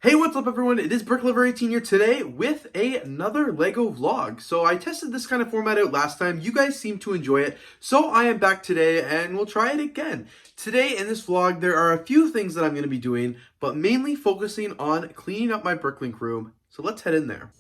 Hey, what's up everyone? It is BrickLink18 here today with another LEGO vlog. So I tested this kind of format out last time. You guys seem to enjoy it. So I am back today and we'll try it again. Today in this vlog, there are a few things that I'm going to be doing, but mainly focusing on cleaning up my BrickLink room. So let's head in there.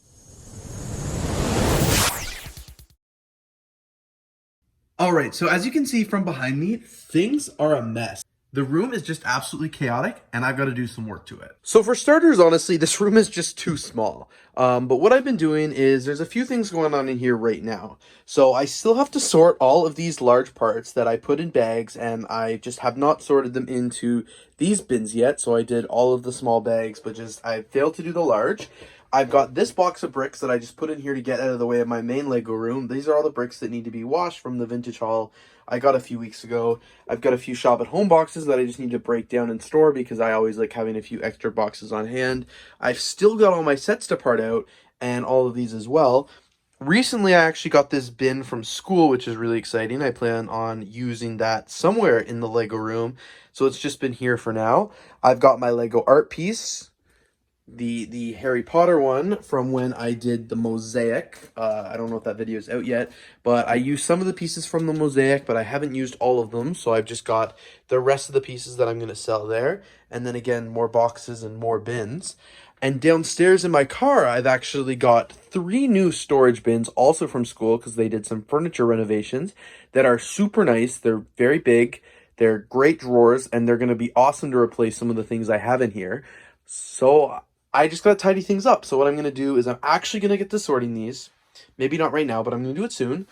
Alright, so as you can see from behind me, things are a mess. The room is just absolutely chaotic, and I've got to do some work to it. So for starters, honestly, this room is just too small. But what I've been doing is there's a few things going on in here right now. So I still have to sort all of these large parts that I put in bags, and I just have not sorted them into these bins yet. So I did all of the small bags, but I failed to do the large. I've got this box of bricks that I just put in here to get out of the way of my main Lego room. These are all the bricks that need to be washed from the vintage haul I got a few weeks ago. I've got a few shop at home boxes that I just need to break down and store because I always like having a few extra boxes on hand. I've still got all my sets to part out and all of these as well. Recently, I actually got this bin from school, which is really exciting. I plan on using that somewhere in the Lego room. So it's just been here for now. I've got my Lego art piece, the Harry Potter one from when I did the mosaic. I don't know if that video is out yet, but I used some of the pieces from the mosaic, but I haven't used all of them, so I've just got the rest of the pieces that I'm going to sell there, and then again more boxes and more bins. And downstairs in my car, I've actually got 3 new storage bins, also from school, because they did some furniture renovations that are super nice. They're very big, they're great drawers, and they're going to be awesome to replace some of the things I have in here. So I just gotta tidy things up. So what I'm gonna do is I'm actually gonna get to sorting these. Maybe not right now, but I'm gonna do it soon.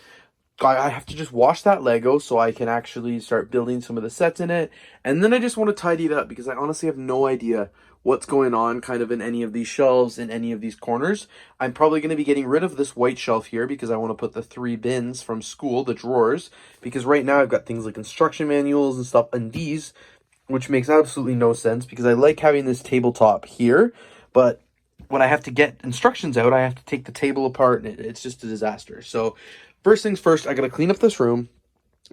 I have to just wash that Lego so I can actually start building some of the sets in it. And then I just want to tidy it up because I honestly have no idea what's going on kind of in any of these shelves, in any of these corners. I'm probably going to be getting rid of this white shelf here because I want to put the 3 bins from school, the drawers. Because right now I've got things like instruction manuals and stuff in these, which makes absolutely no sense because I like having this tabletop here. But when I have to get instructions out, I have to take the table apart, and it's just a disaster. So first things first, I got to clean up this room,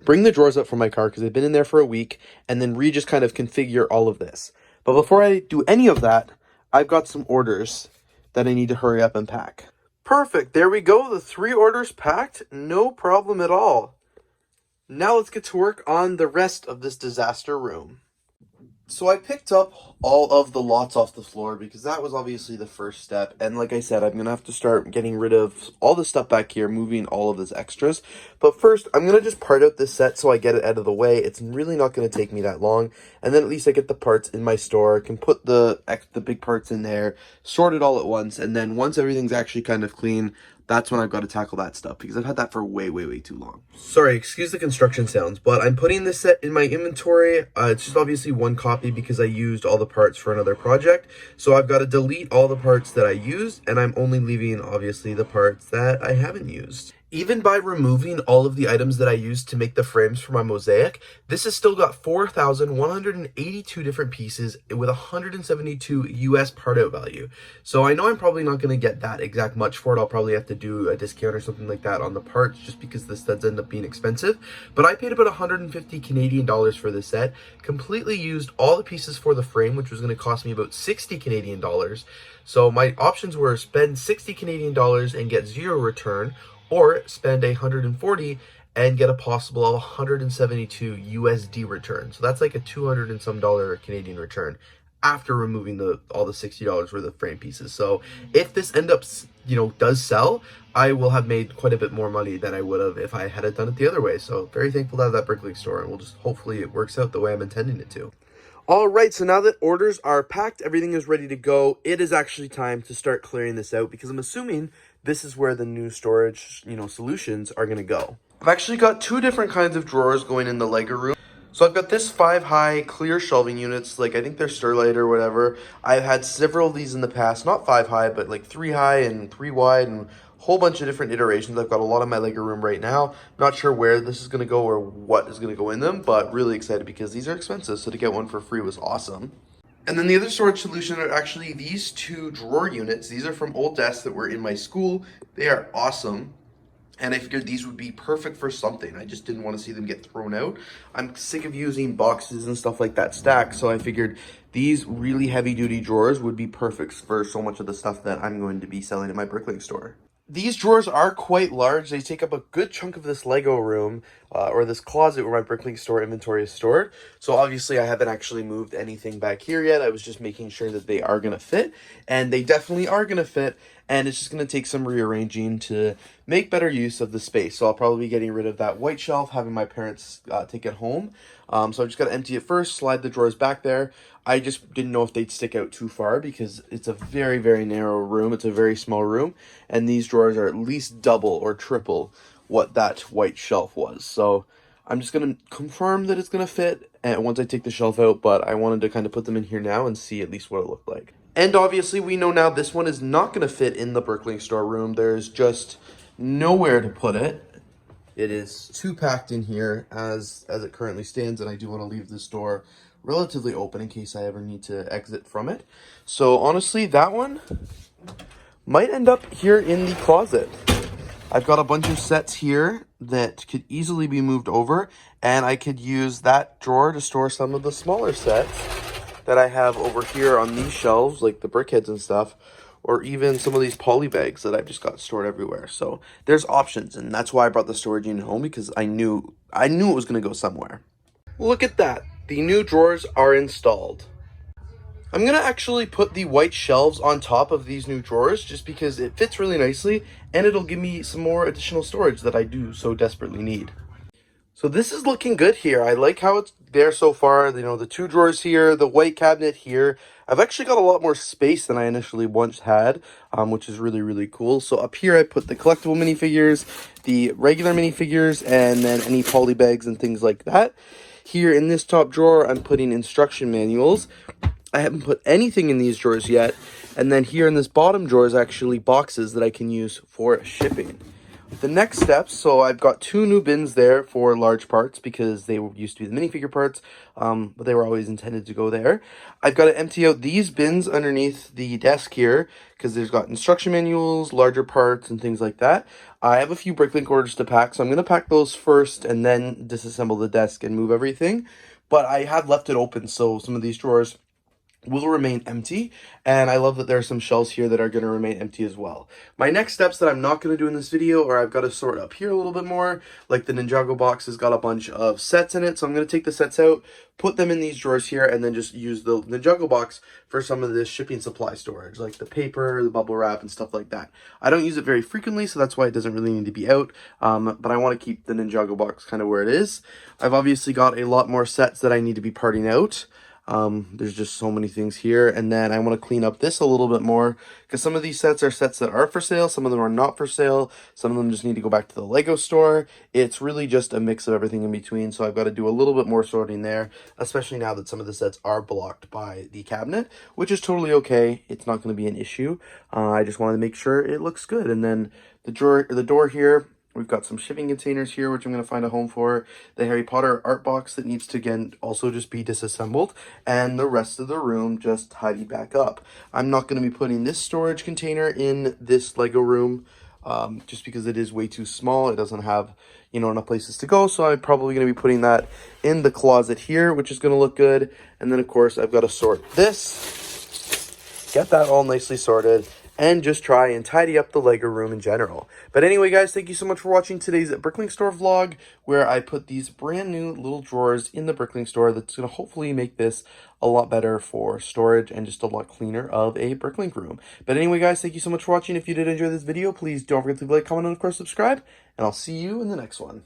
bring the drawers up from my car because they've been in there for a week, and then just kind of configure all of this. But before I do any of that, I've got some orders that I need to hurry up and pack. Perfect. There we go. The 3 orders packed. No problem at all. Now let's get to work on the rest of this disaster room. So I picked up all of the lots off the floor because that was obviously the first step. And like I said, I'm going to have to start getting rid of all the stuff back here, moving all of this extras. But first, I'm going to just part out this set so I get it out of the way. It's really not going to take me that long. And then at least I get the parts in my store. I can put the big parts in there, sort it all at once. And then once everything's actually kind of clean, that's when I've got to tackle that stuff because I've had that for way, way, way too long. Sorry, excuse the construction sounds, but I'm putting this set in my inventory. It's just obviously 1 copy because I used all the parts for another project. So I've got to delete all the parts that I used, and I'm only leaving, obviously, the parts that I haven't used. Even by removing all of the items that I used to make the frames for my mosaic, this has still got 4,182 different pieces with 172 US part out value. So I know I'm probably not going to get that exact much for it. I'll probably have to do a discount or something like that on the parts just because the studs end up being expensive. But I paid about 150 Canadian dollars for this set, completely used all the pieces for the frame, which was going to cost me about 60 Canadian dollars. So my options were spend 60 Canadian dollars and get 0 return, or spend 140 and get a possible of 172 USD return. So that's like a 200 and some dollar Canadian return after removing all the $60 worth of frame pieces. So if this does sell, I will have made quite a bit more money than I would have if I had done it the other way. So very thankful to have that BrickLink store, and hopefully it works out the way I'm intending it to. All right, so now that orders are packed, everything is ready to go. It is actually time to start clearing this out because I'm assuming this is where the new storage, solutions are going to go. I've actually got 2 different kinds of drawers going in the Lego room. So I've got this 5-high clear shelving units, like I think they're Sterlite or whatever. I've had several of these in the past, not 5-high, but like 3-high and 3-wide and a whole bunch of different iterations. I've got a lot in my Lego room right now. Not sure where this is going to go or what is going to go in them, but really excited because these are expensive, so to get one for free was awesome. And then the other storage solution are actually these 2 drawer units. These are from old desks that were in my school. They are awesome. And I figured these would be perfect for something. I just didn't want to see them get thrown out. I'm sick of using boxes and stuff like that stacked, so I figured these really heavy duty drawers would be perfect for so much of the stuff that I'm going to be selling in my BrickLink store. These drawers are quite large. They take up a good chunk of this Lego room, or this closet where my BrickLink store inventory is stored. So obviously I haven't actually moved anything back here yet. I was just making sure that they are going to fit, and they definitely are going to fit, and it's just going to take some rearranging to make better use of the space. So I'll probably be getting rid of that white shelf, having my parents take it home. So I just got to empty it first, slide the drawers back there. I just didn't know if they'd stick out too far because it's a very, very narrow room. It's a very small room, and these drawers are at least double or triple what that white shelf was. So I'm just going to confirm that it's going to fit and once I take the shelf out, but I wanted to kind of put them in here now and see at least what it looked like. And obviously we know now this one is not going to fit in the BrickLink store room. There's just nowhere to put it. It is too packed in here as it currently stands, and I do want to leave this door relatively open in case I ever need to exit from it. So honestly, that one might end up here in the closet. I've got a bunch of sets here that could easily be moved over, and I could use that drawer to store some of the smaller sets that I have over here on these shelves, like the brickheads and stuff, or even some of these poly bags that I've just got stored everywhere. So there's options, and that's why I brought the storage unit home, because I knew it was going to go somewhere. Look at that. The new drawers are installed. I'm going to actually put the white shelves on top of these new drawers just because it fits really nicely, and it'll give me some more additional storage that I do so desperately need. So this is looking good here. I like how it's there so far. You know, the two drawers here, the white cabinet here. I've actually got a lot more space than I initially once had, which is really, really cool. So up here I put the collectible minifigures, the regular minifigures, and then any poly bags and things like that. Here in this top drawer, I'm putting instruction manuals. I haven't put anything in these drawers yet. And then here in this bottom drawer is actually boxes that I can use for shipping. The next steps, so I've got two new bins there for large parts because they used to be the minifigure parts, but they were always intended to go there. I've got to empty out these bins underneath the desk here because there's got instruction manuals, larger parts, and things like that. I have a few BrickLink orders to pack, so I'm going to pack those first and then disassemble the desk and move everything. But I have left it open, so some of these drawers will remain empty, and I love that there are some shelves here that are going to remain empty as well. My next steps that I'm not going to do in this video are I've got to sort up here a little bit more. Like the Ninjago box has got a bunch of sets in it, so I'm going to take the sets out, put them in these drawers here, and then just use the Ninjago box for some of this shipping supply storage, like the paper, the bubble wrap, and stuff like that. I don't use it very frequently, so that's why it doesn't really need to be out, but I want to keep the Ninjago box kind of where it is. I've obviously got a lot more sets that I need to be parting out. There's just so many things here, and then I want to clean up this a little bit more because some of these sets are sets that are for sale, some of them are not for sale, some of them just need to go back to the Lego store. It's really just a mix of everything in between, so I've got to do a little bit more sorting there, especially now that some of the sets are blocked by the cabinet, which is totally okay. It's not going to be an issue. I just wanted to make sure it looks good. And then the door here, we've got some shipping containers here, which I'm going to find a home for. The Harry Potter art box that needs to, again, also just be disassembled. And the rest of the room just tidy back up. I'm not going to be putting this storage container in this Lego room just because it is way too small. It doesn't have, you know, enough places to go. So I'm probably going to be putting that in the closet here, which is going to look good. And then, of course, I've got to sort this, get that all nicely sorted, and just try and tidy up the Lego room in general. But anyway, guys, thank you so much for watching today's BrickLink store vlog, where I put these brand new little drawers in the BrickLink store that's going to hopefully make this a lot better for storage and just a lot cleaner of a BrickLink room. But anyway, guys, thank you so much for watching. If you did enjoy this video, please don't forget to leave a like, comment, and of course subscribe, and I'll see you in the next one.